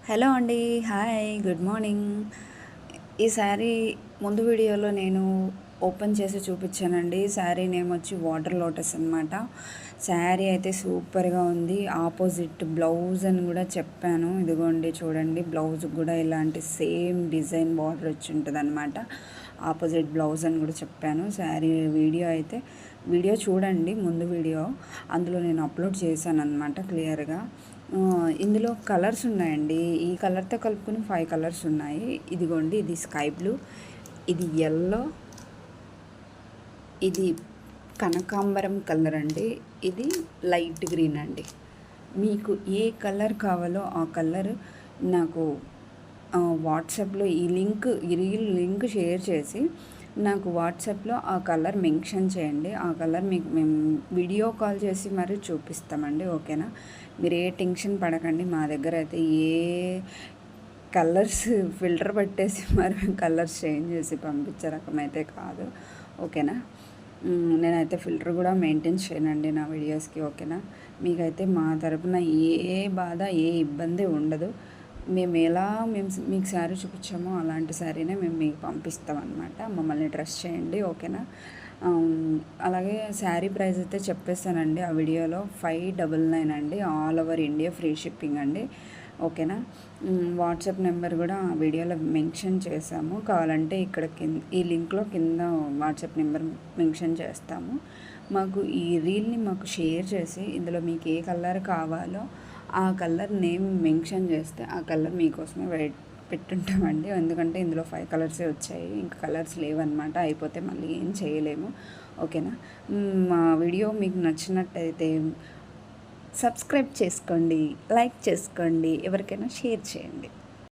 Hello అండి. Hi. Good morning. ఈ శారీ ముందు వీడియోలో నేను ఓపెన్ చేసి చూపించానండి. శారీ నేమ్ వచ్చి వాటర్ లోటస్ అనమాట. శారీ అయితే సూపర్గా ఉంది. ఆపోజిట్ బ్లౌజ్ అని కూడా చెప్పాను. ఇదిగోండి చూడండి, బ్లౌజ్ కూడా ఇలాంటి సేమ్ డిజైన్ బార్డర్ వచ్చి ఉంటుంది అనమాట. ఆపోజిట్ బ్లౌజ్ అని కూడా చెప్పాను. శారీ వీడియో చూడండి, ముందు వీడియో అందులో నేను అప్లోడ్ చేశాను అనమాట క్లియర్గా. ఇందులో కలర్స్ ఉన్నాయండి. ఈ కలర్తో కలుపుకొని 5 కలర్స్ ఉన్నాయి. ఇదిగోండి, ఇది స్కై బ్లూ, ఇది ఎల్లో, ఇది కనకాంబరం కలర్ అండి, ఇది లైట్ గ్రీన్ అండి. మీకు ఏ కలర్ కావాలో ఆ కలర్ నాకు వాట్సాప్లో ఈ రీల్ లింక్ షేర్ చేసి నాకు వాట్సాప్లో ఆ కలర్ మెన్షన్ చేయండి. ఆ కలర్ మీకు మేము వీడియో కాల్ చేసి మరీ చూపిస్తామండి. ఓకేనా? మీరు ఏ టెన్షన్ పడకండి. మా దగ్గర అయితే ఏ కలర్స్ ఫిల్టర్ పట్టేసి మరి కలర్స్ చేంజ్ చేసి పంపించే రకం అయితే కాదు. ఓకేనా? నేనైతే ఫిల్టర్ కూడా మెయింటైన్ చేయనండి నా వీడియోస్కి. ఓకేనా? మీకైతే మా తరపున ఏ బాధ ఏ ఇబ్బంది ఉండదు. మేము మీకు శారీ చూపించామో అలాంటి శారీనే మేము మీకు పంపిస్తామన్నమాట. మమ్మల్ని ట్రస్ట్ చేయండి. ఓకేనా? అలాగే శారీ ప్రైస్ అయితే చెప్పేస్తానండి ఆ వీడియోలో. 599 అండి. All over India free shipping అండి. ఓకేనా? వాట్సాప్ నెంబర్ కూడా ఆ వీడియోలో మెన్షన్ చేసాము. కావాలంటే ఇక్కడ ఈ లింక్లో కింద వాట్సాప్ నెంబర్ మెన్షన్ చేస్తాము. మాకు ఈ రీల్ని షేర్ చేసి ఇందులో మీకు ఏ కలర్ కావాలో ఆ కలర్ నేమ్ మెన్షన్ చేస్తే ఆ కలర్ మీకోసమే పెట్టుంటామండి. ఎందుకంటే ఇందులో 5 కలర్సే వచ్చాయి, ఇంకా కలర్స్ లేవన్నమాట. అయిపోతే మళ్ళీ ఏం చేయలేము. ఓకేనా? మా వీడియో మీకు నచ్చినట్టయితే సబ్స్క్రైబ్ చేసుకోండి, లైక్ చేసుకోండి, ఎవరికైనా షేర్ చేయండి.